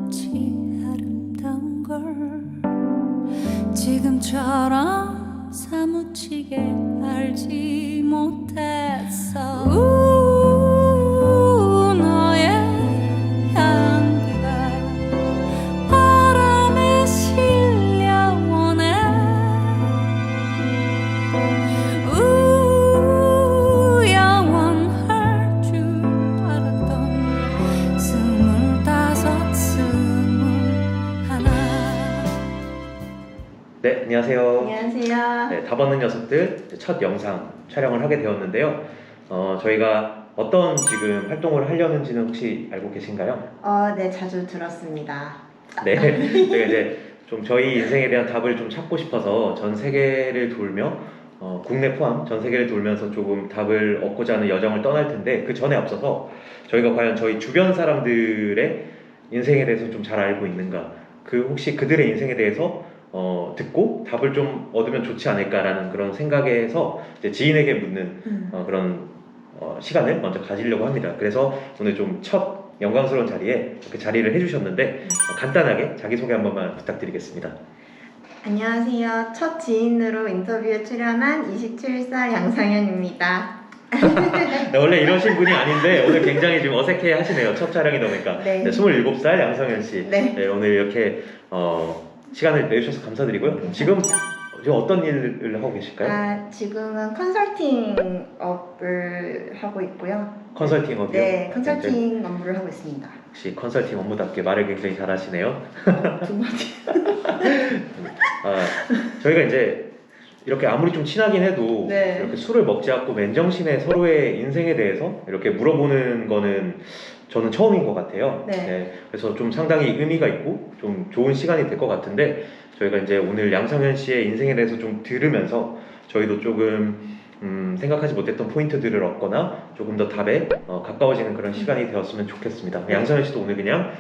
없이 아름다운 걸 지금처럼 사무치게 알지 못했어. 너의 향기가 바람에 실려오네. 영원할 줄 알았던 25, 21. 네, 안녕하세요. 안녕하세요. 네, 답 없는 녀석들 첫 영상 촬영을 하게 되었는데요. 저희가 어떤 지금 활동을 하려는지는 혹시 알고 계신가요? 네, 자주 들었습니다. 네, 저희가 이제 좀 저희 인생에 대한 답을 좀 찾고 싶어서 전 세계를 돌며 국내 포함 전 세계를 돌면서 조금 답을 얻고자 하는 여정을 떠날 텐데, 그 전에 앞서서 저희가 과연 저희 주변 사람들의 인생에 대해서 좀 잘 알고 있는가, 혹시 그들의 인생에 대해서 듣고 답을 좀 얻으면 좋지 않을까라는 그런 생각에서 이제 지인에게 묻는 그런 시간을 먼저 가지려고 합니다. 그래서 오늘 좀 첫 영광스러운 자리에 이렇게 자리를 해주셨는데 간단하게 자기소개 한 번만 부탁드리겠습니다. 안녕하세요. 첫 지인으로 인터뷰에 출연한 27살 양상현입니다. 네, 원래 이러신 분이 아닌데 오늘 굉장히 좀 어색해 하시네요. 첫 촬영이다 보니까. 네. 네, 27살 양성현 씨. 네. 오늘 이렇게 시간을 내주셔서 감사드리고요. 지금 어떤 일을 하고 계실까요? 지금은 컨설팅 업을 하고 있고요. 컨설팅 업이요? 네, 컨설팅 업무를 하고 있습니다. 역시 컨설팅 업무답게 말을 굉장히 잘하시네요. 두 마디. 저희가 이제 이렇게 아무리 좀 친하긴 해도 네. 이렇게 술을 먹지 않고 맨정신에 서로의 인생에 대해서 이렇게 물어보는 거는 저는 처음인 것 같아요. 네. 그래서 좀 상당히 의미가 있고 좀 좋은 시간이 될 것 같은데, 저희가 이제 오늘 양성현 씨의 인생에 대해서 좀 들으면서 저희도 조금 생각하지 못했던 포인트들을 얻거나 조금 더 답에 가까워지는 그런 시간이 되었으면 좋겠습니다. 양성현 씨도 오늘 그냥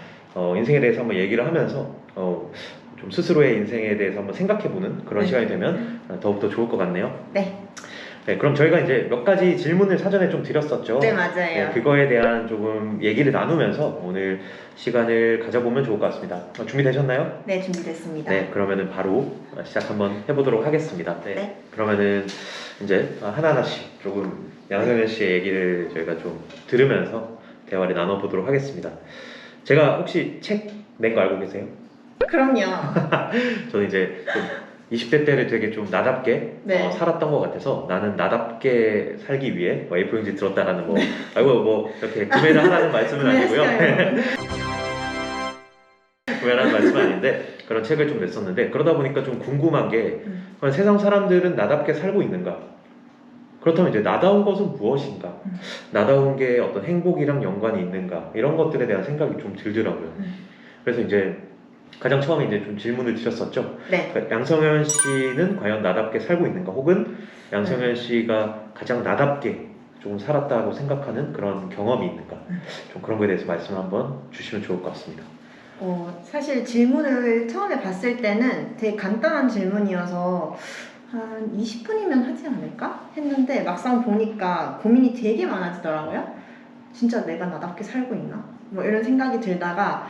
인생에 대해서 한번 얘기를 하면서 좀 스스로의 인생에 대해서 한번 생각해보는 그런 네. 시간이 되면 더욱더 좋을 것 같네요. 네. 네, 그럼 저희가 이제 몇 가지 질문을 사전에 좀 드렸었죠. 네, 맞아요. 그거에 대한 조금 얘기를 나누면서 오늘 시간을 가져보면 좋을 것 같습니다. 준비되셨나요? 네, 준비됐습니다. 네, 그러면은 바로 시작 한번 해보도록 하겠습니다. 네. 그러면은 이제 하나하나씩 조금 양성현 씨의 얘기를 저희가 좀 들으면서 대화를 나눠보도록 하겠습니다. 제가 혹시 책 낸 거 알고 계세요? 그럼요. 저는 이제 좀 20대 때를 되게 좀 나답게 네. 살았던 것 같아서, 나는 나답게 살기 위해 A4용지 들었다라는 거 알고 이렇게 구매를 하라는 말씀은 아니고요. 구매하라는 말씀은 아닌데 그런 책을 좀 냈었는데, 그러다 보니까 좀 궁금한 게 과연 세상 사람들은 나답게 살고 있는가? 그렇다면 이제 나다운 것은 무엇인가? 나다운 게 어떤 행복이랑 연관이 있는가? 이런 것들에 대한 생각이 좀 들더라고요. 그래서 이제 가장 처음에 이제 좀 질문을 드렸었죠. 네. 그러니까 양성현 씨는 과연 나답게 살고 있는가? 혹은 양성현 씨가 가장 나답게 조금 살았다고 생각하는 그런 경험이 있는가? 좀 그런 거에 대해서 말씀을 한번 주시면 좋을 것 같습니다. 사실 질문을 처음에 봤을 때는 되게 간단한 질문이어서 한 20분이면 하지 않을까? 했는데 막상 보니까 고민이 되게 많아지더라고요. 진짜 내가 나답게 살고 있나? 뭐 이런 생각이 들다가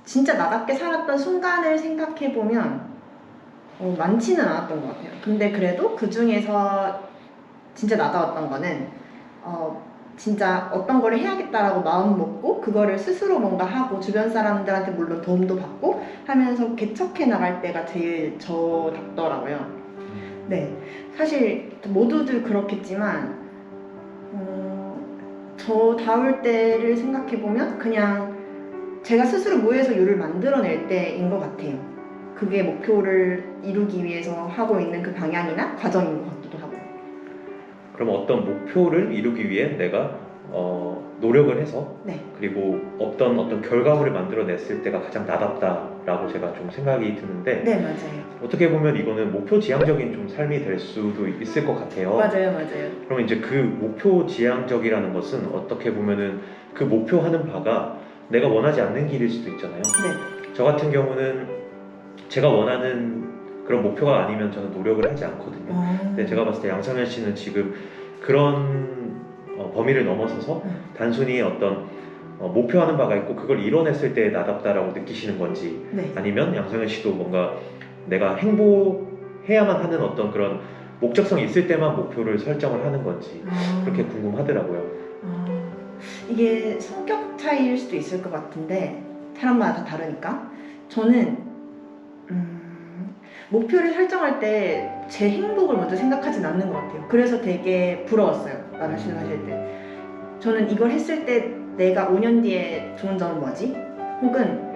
진짜 나답게 살았던 순간을 생각해보면 많지는 않았던 것 같아요. 근데 그래도 그 중에서 진짜 나다웠던 거는 진짜 어떤 거를 해야겠다라고 마음 먹고 그거를 스스로 뭔가 하고 주변 사람들한테 물론 도움도 받고 하면서 개척해 나갈 때가 제일 저답더라고요. 네, 사실 모두들 그렇겠지만 저다울 때를 생각해보면 그냥 제가 스스로 무에서 유를 만들어낼 때인 것 같아요. 그게 목표를 이루기 위해서 하고 있는 그 방향이나 과정인 것 같기도 하고. 그럼 어떤 목표를 이루기 위해 내가 노력을 해서, 네. 그리고 어떤 결과물을 만들어냈을 때가 가장 나답다라고 제가 좀 생각이 드는데, 네, 맞아요. 어떻게 보면 이거는 목표 지향적인 좀 삶이 될 수도 있을 것 같아요. 맞아요. 그러면 이제 그 목표 지향적이라는 것은 어떻게 보면은 그 목표하는 바가 내가 원하지 않는 길일 수도 있잖아요. 네. 저 같은 경우는 제가 원하는 그런 목표가 아니면 저는 노력을 하지 않거든요. 근데 제가 봤을 때 양성현 씨는 지금 그런 범위를 넘어서서 단순히 어떤 목표하는 바가 있고 그걸 이뤄냈을 때 나답다라고 느끼시는 건지, 네. 아니면 양성현 씨도 뭔가 내가 행복해야만 하는 어떤 그런 목적성이 있을 때만 목표를 설정을 하는 건지 그렇게 궁금하더라고요. 이게 성격 차이일 수도 있을 것 같은데 사람마다 다 다르니까 저는 목표를 설정할 때 제 행복을 먼저 생각하진 않는 것 같아요. 그래서 되게 부러웠어요. 말씀하실 때 저는 이걸 했을 때 내가 5년 뒤에 좋은 점은 뭐지? 혹은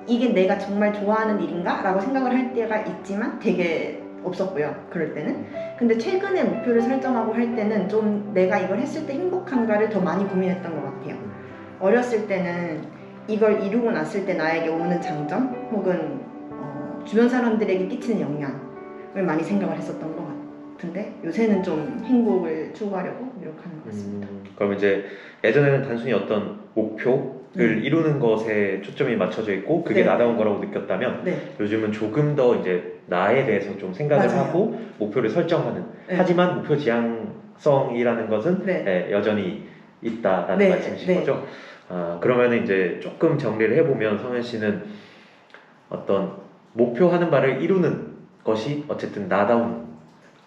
이게 내가 정말 좋아하는 일인가? 라고 생각을 할 때가 있지만 되게 없었고요. 그럴 때는. 근데 최근에 목표를 설정하고 할 때는 좀 내가 이걸 했을 때 행복한가를 더 많이 고민했던 것 같아요. 어렸을 때는 이걸 이루고 났을 때 나에게 오는 장점 혹은 주변 사람들에게 끼치는 영향을 많이 생각을 했었던 것 같은데 요새는 좀 행복을 추구하려고 노력하는 것 같습니다. 그럼 이제 예전에는 단순히 어떤 목표를 이루는 것에 초점이 맞춰져 있고 그게 네. 나다운 거라고 느꼈다면 네. 요즘은 조금 더 이제 나에 대해서 좀 생각을 맞아요. 하고 목표를 설정하는, 네. 하지만 목표 지향성이라는 것은 네. 여전히 있다라는 네. 말씀이신 네. 거죠? 그러면 이제 조금 정리를 해보면 성현 씨는 어떤 목표하는 바를 이루는 것이 어쨌든 나다운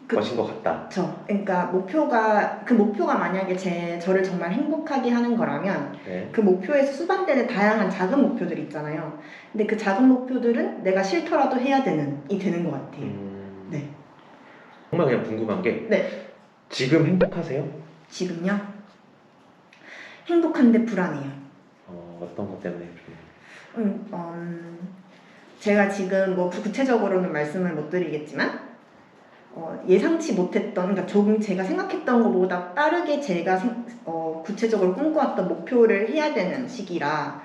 것인 것 같다. 그러니까 목표가 만약에 저를 정말 행복하게 하는 거라면 네. 그 목표에서 수반되는 다양한 작은 목표들이 있잖아요. 근데 그 작은 목표들은 내가 싫더라도 해야 되는 것 같아요. 네. 정말 그냥 궁금한 게 네. 지금 행복하세요? 지금요? 행복한데 불안해요. 어떤 것 때문에 좀... 제가 지금 뭐 구체적으로는 말씀을 못 드리겠지만 예상치 못했던, 그러니까 조금 제가 생각했던 것보다 빠르게 제가 구체적으로 꿈꿔왔던 목표를 해야 되는 시기라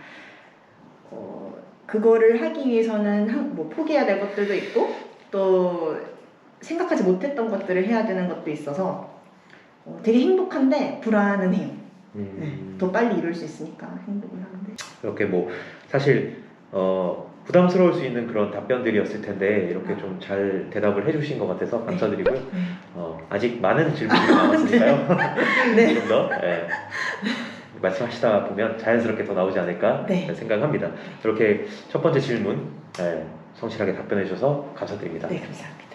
그거를 하기 위해서는 뭐 포기해야 될 것들도 있고 또 생각하지 못했던 것들을 해야 되는 것도 있어서 되게 행복한데 불안은 해요. 네, 더 빨리 이룰 수 있으니까 행복을 하는데 이렇게 뭐 사실 부담스러울 수 있는 그런 답변들이었을 텐데 이렇게 좀 잘 대답을 해주신 것 같아서 감사드리고요. 아직 많은 질문이 남았으니까요. 네. 좀 더 말씀하시다 보면 자연스럽게 더 나오지 않을까 생각합니다. 이렇게 첫 번째 질문 성실하게 답변해 주셔서 감사드립니다. 네, 감사합니다.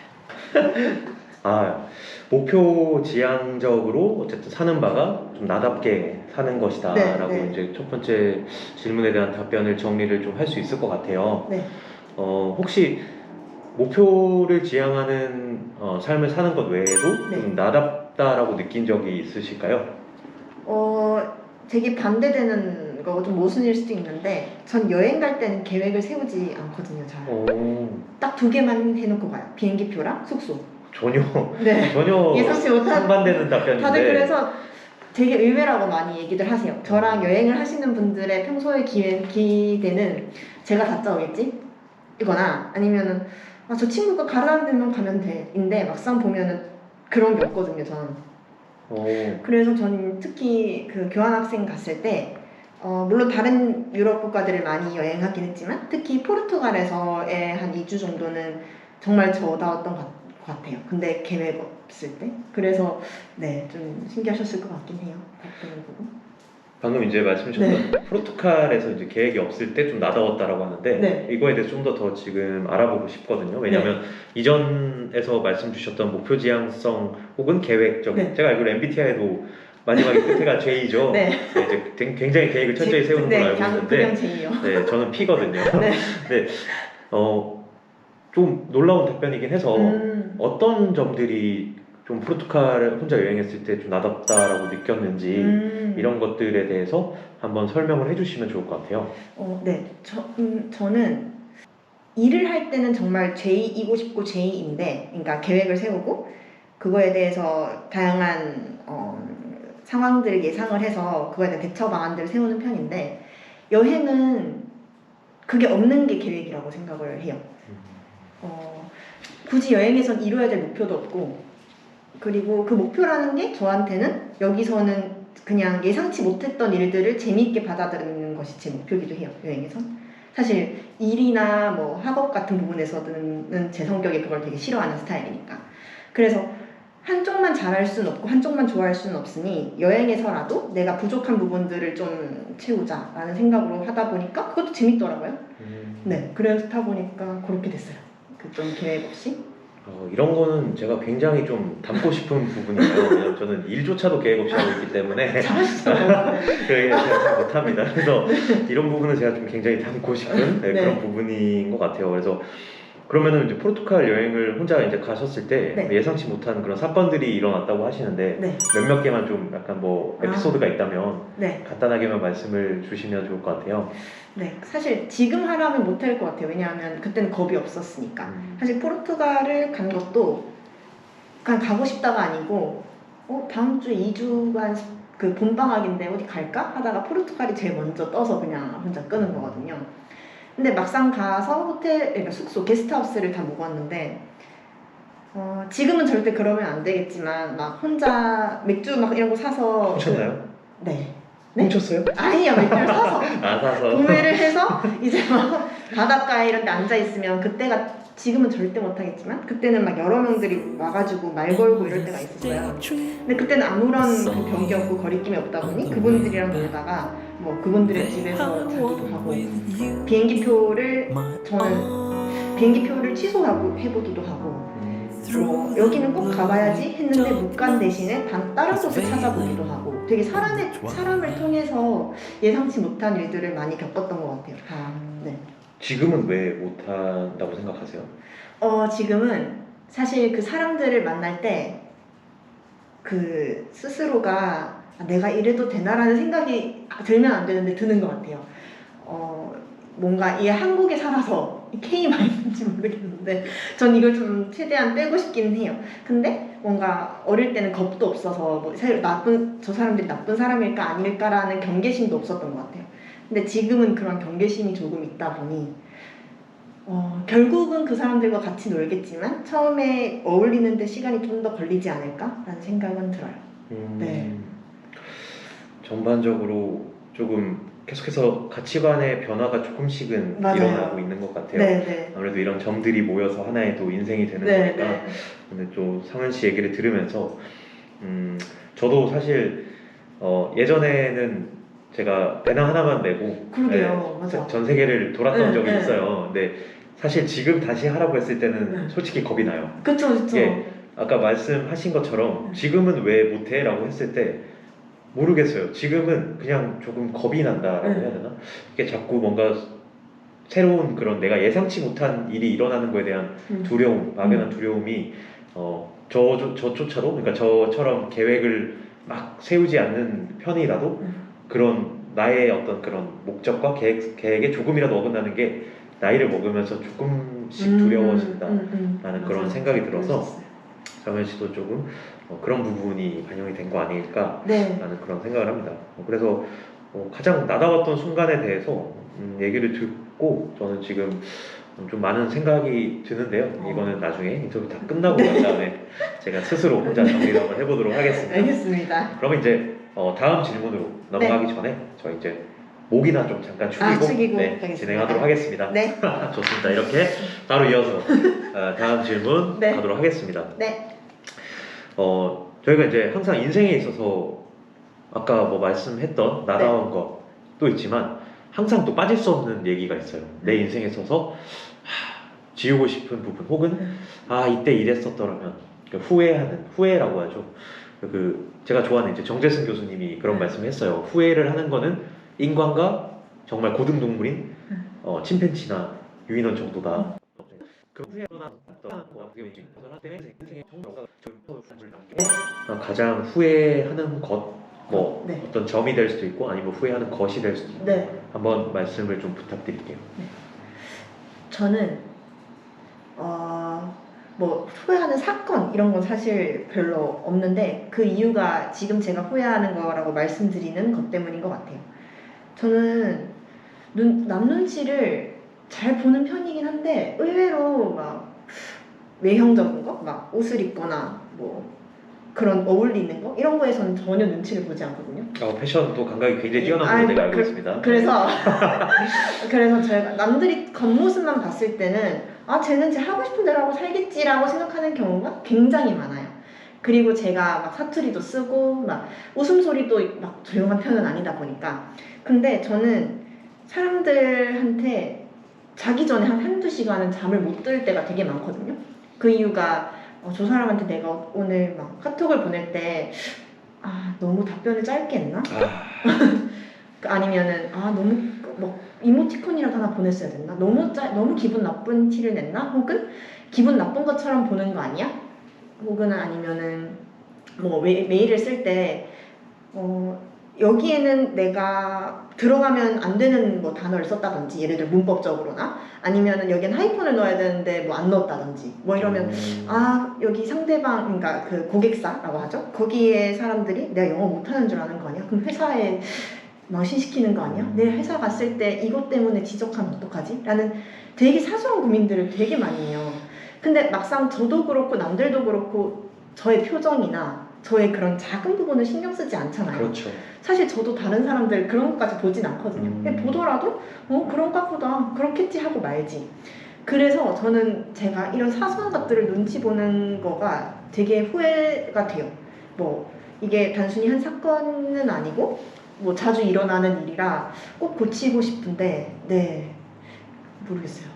목표 지향적으로 어쨌든 사는 바가 좀 나답게 사는 것이다 라고 이제 첫 번째 질문에 대한 답변을 정리를 좀 할 수 있을 것 같아요. 네. 혹시 목표를 지향하는 삶을 사는 것 외에도 좀 나답다라고 느낀 적이 있으실까요? 되게 반대되는 거고 좀 모순일 수도 있는데 전 여행 갈 때는 계획을 세우지 않거든요. 잘. 딱 2개만 해놓고 가요. 비행기표랑 숙소. 전혀 예상치 못한 상반되는 답변인데 다들 그래서 되게 의외라고 많이 얘기들 하세요. 저랑 여행을 하시는 분들의 평소의 기대는 제가 다 짜오겠지? 이거나 아니면은 저 친구가 가라는 데만 가면 돼 인데 막상 보면은 그런 게 없거든요. 저는. 그래서 저는 특히 그 교환학생 갔을 때 물론 다른 유럽 국가들을 많이 여행하긴 했지만 특히 포르투갈에서의 한 2주 정도는 정말 저다웠던 것 같아요. 근데 계획 없을 때. 그래서 좀 신기하셨을 것 같긴 해요. 답변을 보고. 방금 이제 말씀 주셨던 포르투갈에서 이제 계획이 없을 때 좀 나다웠다라고 하는데 이거에 대해서 좀 더 지금 알아보고 싶거든요. 왜냐하면 이전에서 말씀 주셨던 목표 지향성 혹은 계획적 제가 알기로 MBTI도 마지막에 끝에가 J죠. 이제 굉장히 계획을 철저히 세우는 걸로 알고 있는데 저는 P거든요. 근데 좀 놀라운 답변이긴 해서 어떤 점들이 좀 포르투갈 혼자 여행했을 때 좀 나답다라고 느꼈는지 이런 것들에 대해서 한번 설명을 해주시면 좋을 것 같아요. 저는 일을 할 때는 정말 J이고 싶고 J인데, 그러니까 계획을 세우고 그거에 대해서 다양한 상황들을 예상을 해서 그거에 대한 대처 방안들을 세우는 편인데 여행은 그게 없는 게 계획이라고 생각을 해요. 굳이 여행에선 이루어야 될 목표도 없고 그리고 그 목표라는 게 저한테는 여기서는 그냥 예상치 못했던 일들을 재미있게 받아들이는 것이 제 목표이기도 해요. 여행에선 사실 일이나 뭐 학업 같은 부분에서는 제 성격이 그걸 되게 싫어하는 스타일이니까 그래서 한쪽만 잘할 수는 없고 한쪽만 좋아할 수는 없으니 여행에서라도 내가 부족한 부분들을 좀 채우자라는 생각으로 하다 보니까 그것도 재밌더라고요. 네, 그렇다 보니까 그렇게 됐어요. 그 좀 계획 없이. 이런 거는 제가 굉장히 좀 담고 싶은 부분이에요. 왜냐면 저는 일조차도 계획 없이 하고 있기 때문에 잘하시더라고요. 그게 제가 잘 못합니다. 그래서 이런 부분은 제가 좀 굉장히 담고 싶은 네. 그런 부분인 것 같아요. 그래서 그러면은 이제 포르투갈 여행을 혼자 이제 가셨을 때 네. 예상치 못한 그런 사건들이 일어났다고 하시는데 네, 몇몇 개만 좀 약간 뭐 에피소드가 있다면 네, 간단하게만 말씀을 주시면 좋을 것 같아요. 네. 사실 지금 하라면 못할 것 같아요. 왜냐하면 그때는 겁이 없었으니까. 사실 포르투갈을 간 것도 그냥 가고 싶다가 아니고 다음 주에 2주간 그 봄방학인데 어디 갈까? 하다가 포르투갈이 제일 먼저 떠서 그냥 혼자 끄는 거거든요. 근데 막상 가서 호텔, 그러니까 숙소, 게스트하우스를 다 묵었는데 지금은 절대 그러면 안 되겠지만 막 혼자 맥주 막 이런 거 사서 훔쳤나요? 네. 네? 훔쳤어요? 아니요, 맥주를 사서 사서 구매를 해서 이제 막 바닷가에 이런 데 앉아 있으면 그때가 지금은 절대 못하겠지만 그때는 막 여러 명들이 와가지고 말 걸고 이럴 때가 있었어요. 근데 그때는 아무런 그 벽이 없고 거리낌이 없다 보니 그분들이랑 놀다가 뭐 그분들의 집에서 자기도 하고 비행기표를 저는 비행기표를 취소하고 해보기도 하고 뭐 여기는 꼭 가봐야지 했는데 못 간 대신에 다른 곳을 찾아보기도 하고 되게 사람을 통해서 예상치 못한 일들을 많이 겪었던 것 같아요. 네. 지금은 왜 못한다고 생각하세요? 지금은 사실 그 사람들을 만날 때 그 스스로가 내가 이래도 되나라는 생각이 들면 안 되는데 드는 것 같아요. 뭔가 이 한국에 살아서 K 마인드인지 모르겠는데 전 이걸 좀 최대한 빼고 싶긴 해요. 근데 뭔가 어릴 때는 겁도 없어서 뭐 저 사람들이 나쁜 사람일까 아닐까라는 경계심도 없었던 것 같아요. 근데 지금은 그런 경계심이 조금 있다 보니 결국은 그 사람들과 같이 놀겠지만 처음에 어울리는데 시간이 좀 더 걸리지 않을까라는 생각은 들어요. 네. 전반적으로 조금 계속해서 가치관의 변화가 조금씩은 맞아요. 일어나고 있는 것 같아요. 네. 아무래도 이런 점들이 모여서 하나의 또 인생이 되는 네. 거니까. 네. 근데 또 상은 씨 얘기를 들으면서 저도 사실 예전에는 제가 배낭 하나만 메고 그러게요. 맞아. 전 세계를 돌았던 네, 적이 네. 있어요. 근데 사실 지금 다시 하라고 했을 때는 네. 솔직히 겁이 나요. 그쵸. 예. 아까 말씀하신 것처럼 지금은 왜 못해? 라고 했을 때 모르겠어요. 지금은 그냥 조금 겁이 난다라고 해야 되나? 이게 자꾸 뭔가 새로운 그런 내가 예상치 못한 일이 일어나는 거에 대한 두려움, 막연한 두려움이 저조차도 그러니까 저처럼 계획을 막 세우지 않는 편이라도 그런 나의 어떤 그런 목적과 계획에 조금이라도 어긋나는 게 나이를 먹으면서 조금씩 두려워진다라는 그런 생각이 들어서 정현 씨도 조금 그런 부분이 반영이 된 거 아닐까라는 네. 그런 생각을 합니다. 그래서 가장 나다웠던 순간에 대해서 얘기를 듣고 저는 지금 좀 많은 생각이 드는데요. 이거는 나중에 인터뷰 다 끝나고 난 다음에 제가 스스로 혼자 정리를 한번 해보도록 하겠습니다. 알겠습니다. 그러면 이제 다음 질문으로 넘어가기 전에 저희 이제 목이나 좀 잠깐 축이고 가겠습니다. 진행하도록 하겠습니다. 네. 좋습니다. 이렇게 바로 이어서 다음 질문 네. 가도록 하겠습니다. 네. 저희가 이제 항상 인생에 있어서 아까 뭐 말씀했던 나다운 것도 있지만 항상 또 빠질 수 없는 얘기가 있어요. 내 인생에 있어서 지우고 싶은 부분 혹은 이때 이랬었더라면 후회라고 하죠. 제가 좋아하는 이제 정재승 교수님이 그런 말씀했어요. 후회를 하는 거는 인간과 정말 고등동물인 침팬지나 유인원 정도다. 그 후회로나 가장 후회하는 것, 뭐 네. 어떤 점이 될 수도 있고 아니면 후회하는 것이 될 수도 있고 네. 한번 말씀을 좀 부탁드릴게요. 저는 뭐 후회하는 사건 이런 건 사실 별로 없는데 그 이유가 지금 제가 후회하는 거라고 말씀드리는 것 때문인 것 같아요. 저는 남 눈치를 잘 보는 편이긴 한데 의외로 막 외형적인 거, 막 옷을 입거나 뭐 그런 어울리는 거 이런 거에서는 전혀 눈치를 보지 않거든요. 패션도 감각이 굉장히 뛰어난 걸로 제가 알고 있습니다. 그래서 저희가 남들이 겉모습만 봤을 때는 쟤는 제 하고 싶은 대로 하고 살겠지라고 생각하는 경우가 굉장히 많아요. 그리고 제가 막 사투리도 쓰고 막 웃음소리도 막 조용한 편은 아니다 보니까. 근데 저는 사람들한테 자기 전에 한 한두 시간은 잠을 못 들 때가 되게 많거든요. 그 이유가 저 사람한테 내가 오늘 막 카톡을 보낼 때 너무 답변을 짧게 했나? 아니면은 너무 뭐 이모티콘이라도 하나 보냈어야 됐나? 너무 기분 나쁜 티를 냈나? 혹은 기분 나쁜 것처럼 보는 거 아니야? 혹은 아니면은 뭐 메일을 쓸 때 여기에는 내가 들어가면 안 되는 뭐 단어를 썼다든지, 예를 들어 문법적으로나, 아니면은 여기엔 하이픈을 넣어야 되는데 뭐 안 넣었다든지, 뭐 이러면 여기 상대방, 그러니까 그 고객사라고 하죠. 거기에 사람들이 내가 영어 못하는 줄 아는 거 아니야? 그럼 회사에 망신시키는 거 아니야? 내 회사 갔을 때 이것 때문에 지적하면 어떡하지? 라는 되게 사소한 고민들을 되게 많이 해요. 근데 막상 저도 그렇고 남들도 그렇고 저의 표정이나 저의 그런 작은 부분을 신경 쓰지 않잖아요. 그렇죠. 사실 저도 다른 사람들 그런 것까지 보진 않거든요. 근데 보더라도 그런가 보다, 그렇겠지 하고 말지. 그래서 저는 제가 이런 사소한 것들을 눈치 보는 거가 되게 후회가 돼요. 뭐 이게 단순히 한 사건은 아니고 뭐 자주 일어나는 일이라 꼭 고치고 싶은데 모르겠어요.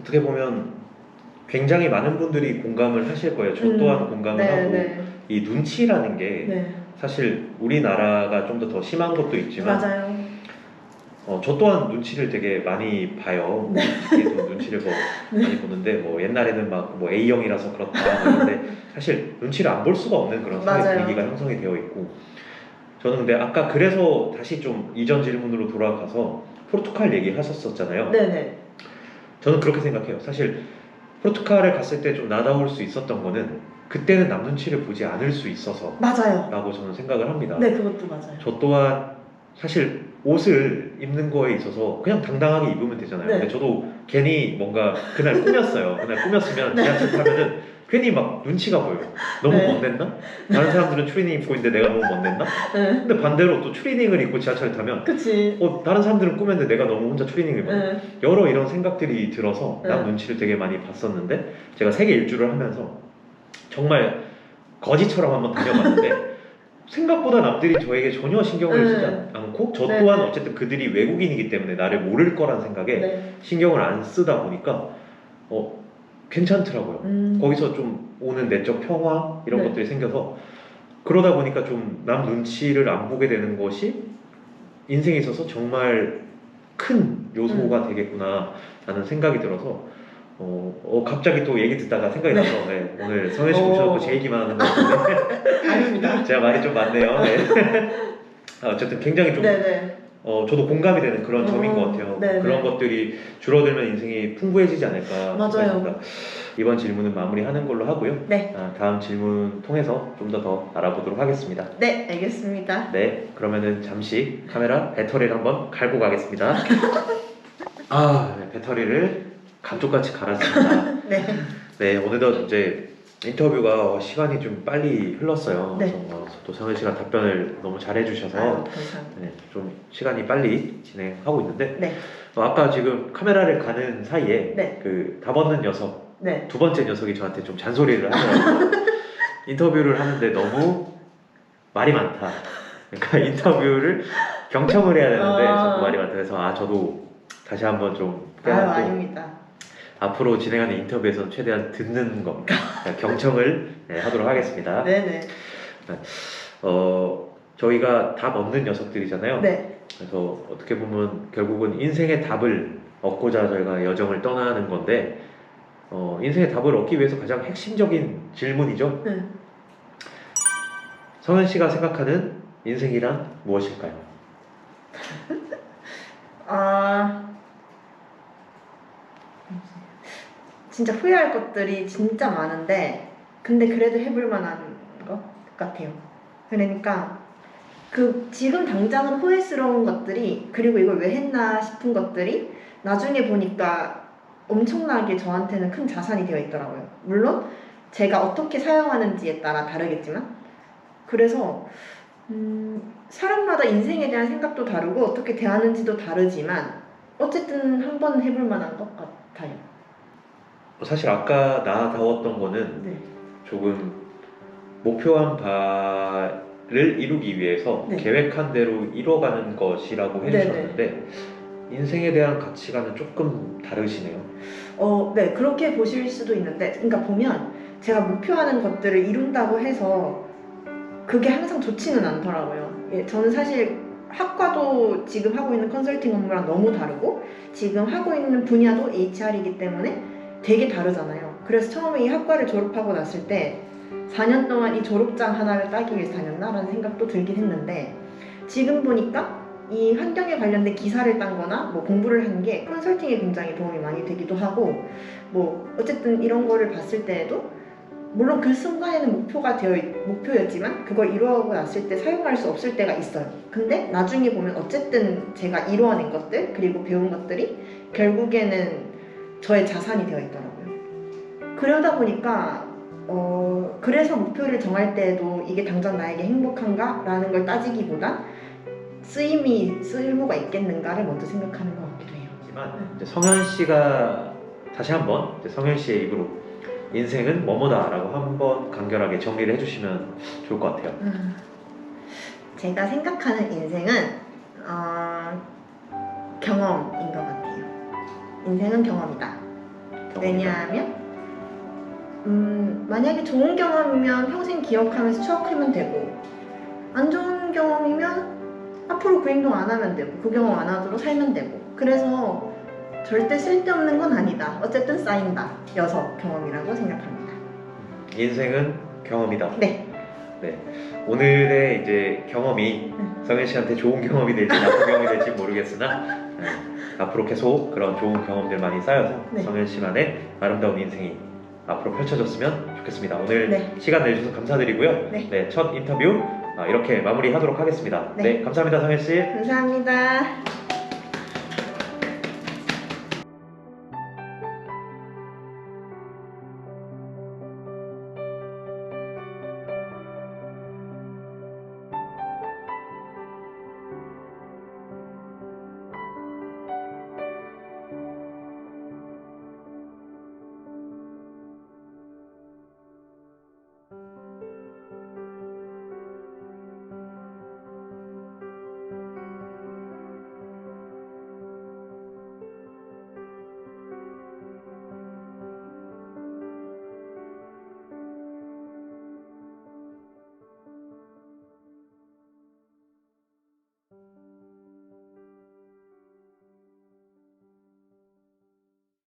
어떻게 보면 굉장히 많은 분들이 공감을 하실 거예요. 저 또한 공감을 하고 이 눈치라는 게 사실 우리나라가 좀 더 심한 것도 있지만 맞아요. 저 또한 눈치를 되게 많이 봐요. 눈치를 많이 보는데 뭐 옛날에는 막 뭐 A형이라서 그렇다 그런데 사실 눈치를 안 볼 수가 없는 그런 사회 분위기가 형성이 되어 있고, 저는 근데 아까 그래서 다시 좀 이전 질문으로 돌아가서 포르투갈 얘기 하셨었잖아요. 네네. 저는 그렇게 생각해요. 사실 포르투갈에 갔을 때 좀 나다울 수 있었던 거는 그때는 남 눈치를 보지 않을 수 있어서 맞아요. 라고 저는 생각을 합니다. 네, 그것도 맞아요. 저 또한 사실 옷을 입는 거에 있어서 그냥 당당하게 입으면 되잖아요. 근데 저도 괜히 뭔가 그날 꾸몄어요. 그날 꾸몄으면 지하철 타면은 괜히 막 눈치가 보여요. 너무 멋냈나? 다른 사람들은 추리닝 입고 있는데 내가 너무 멋냈나? 근데 반대로 또 추리닝을 입고 지하철을 타면 그치. 다른 사람들은 꾸몄는데 내가 너무 혼자 추리닝을 입었나? 여러 이런 생각들이 들어서 남 눈치를 되게 많이 봤었는데, 제가 세계 일주를 하면서 정말 거지처럼 한번 다녀봤는데 생각보다 남들이 저에게 전혀 신경을 쓰지 않고, 저 또한 어쨌든 그들이 외국인이기 때문에 나를 모를 거란 생각에 신경을 안 쓰다 보니까 괜찮더라고요. 거기서 좀 오는 내적 평화 이런 것들이 생겨서, 그러다 보니까 좀 남 눈치를 안 보게 되는 것이 인생에 있어서 정말 큰 요소가 되겠구나 라는 생각이 들어서 갑자기 또 얘기 듣다가 생각이 나서 오늘 성현 씨 모셔놓고 제 얘기만 하는 것 같은데 아닙니다. 제가 말이 좀 많네요. 어쨌든 굉장히 좀 저도 공감이 되는 그런 점인 것 같아요. 그런 것들이 줄어들면 인생이 풍부해지지 않을까. 맞아요. 이번 질문은 마무리하는 걸로 하고요. 네. 다음 질문 통해서 좀 더 알아보도록 하겠습니다. 네, 알겠습니다. 네, 그러면은 잠시 카메라 배터리를 한번 갈고 가겠습니다. 배터리를 감쪽같이 갈았습니다. 네, 오늘도 이제 인터뷰가 시간이 좀 빨리 흘렀어요. 그래서 또 성현 씨가 답변을 너무 잘해주셔서 감사합니다. 좀 시간이 빨리 진행하고 있는데 아까 지금 카메라를 가는 사이에 그 답없는 녀석 두 번째 녀석이 저한테 좀 잔소리를 하더라고요. 인터뷰를 하는데 너무 말이 많다. 그러니까 인터뷰를 경청을 해야 되는데 자꾸 말이 많다. 그래서 저도 다시 한번 좀 아닙니다. 앞으로 진행하는 인터뷰에서 최대한 듣는 거, 경청을 하도록 하겠습니다. 네네. 저희가 답 없는 녀석들이잖아요. 그래서 어떻게 보면 결국은 인생의 답을 얻고자 저희가 여정을 떠나는 건데, 인생의 답을 얻기 위해서 가장 핵심적인 질문이죠. 성현 씨가 생각하는 인생이란 무엇일까요? 진짜 후회할 것들이 진짜 많은데, 근데 그래도 해볼 만한 것 같아요. 그러니까 지금 당장은 후회스러운 것들이, 그리고 이걸 왜 했나 싶은 것들이 나중에 보니까 엄청나게 저한테는 큰 자산이 되어 있더라고요. 물론 제가 어떻게 사용하는지에 따라 다르겠지만, 그래서 사람마다 인생에 대한 생각도 다르고 어떻게 대하는지도 다르지만 어쨌든 한번 해볼 만한 것 같아요. 사실 아까 나다웠던 거는 조금 목표한 바를 이루기 위해서 네. 계획한 대로 이뤄가는 것이라고 해주셨는데 인생에 대한 가치관은 조금 다르시네요. 네, 그렇게 보실 수도 있는데, 그러니까 보면 제가 목표하는 것들을 이룬다고 해서 그게 항상 좋지는 않더라고요. 예, 저는 사실 학과도 지금 하고 있는 컨설팅 업무랑 너무 다르고 지금 하고 있는 분야도 HR이기 때문에 되게 다르잖아요. 그래서 처음에 이 학과를 졸업하고 났을 때 4년 동안 이 졸업장 하나를 따기 위해서 다녔나라는 생각도 들긴 했는데 지금 보니까 이 환경에 관련된 기사를 딴 거나 뭐 공부를 한 게 컨설팅에 굉장히 도움이 많이 되기도 하고 뭐 어쨌든 이런 거를 봤을 때에도 물론 그 순간에는 목표였지만 그걸 이루어가고 났을 때 사용할 수 없을 때가 있어요. 근데 나중에 보면 어쨌든 제가 이루어낸 것들 그리고 배운 것들이 결국에는 저의 자산이 되어 있더라고요. 그러다 보니까 그래서 목표를 정할 때에도 이게 당장 나에게 행복한가? 라는 걸 따지기보단 쓸모가 있겠는가를 먼저 생각하는 것 같기도 해요. 하지만 이제 성현 씨가 다시 한번 이제 성현 씨의 입으로 인생은 뭐뭐다라고 한번 간결하게 정리를 해주시면 좋을 것 같아요. 제가 생각하는 인생은 경험인 것 같아요. 인생은 경험이다. 왜냐하면 만약에 좋은 경험이면 평생 기억하면서 추억하면 되고 안 좋은 경험이면 앞으로 그 행동 안 하면 되고 그 경험 안 하도록 살면 되고 그래서 절대 쓸데없는 건 아니다. 어쨌든 쌓인다. 여서 경험이라고 생각합니다. 인생은 경험이다. 네. 네. 오늘의 이제 경험이 성현 씨한테 좋은 경험이 될지 나쁜 경험이 될지 모르겠으나 앞으로 계속 그런 좋은 경험들 많이 쌓여서 네. 성현 씨만의 아름다운 인생이 앞으로 펼쳐졌으면 좋겠습니다. 오늘 네. 시간 내주셔서 감사드리고요. 네. 첫 인터뷰 이렇게 마무리하도록 하겠습니다. 네. 네, 감사합니다, 성현 씨. 감사합니다.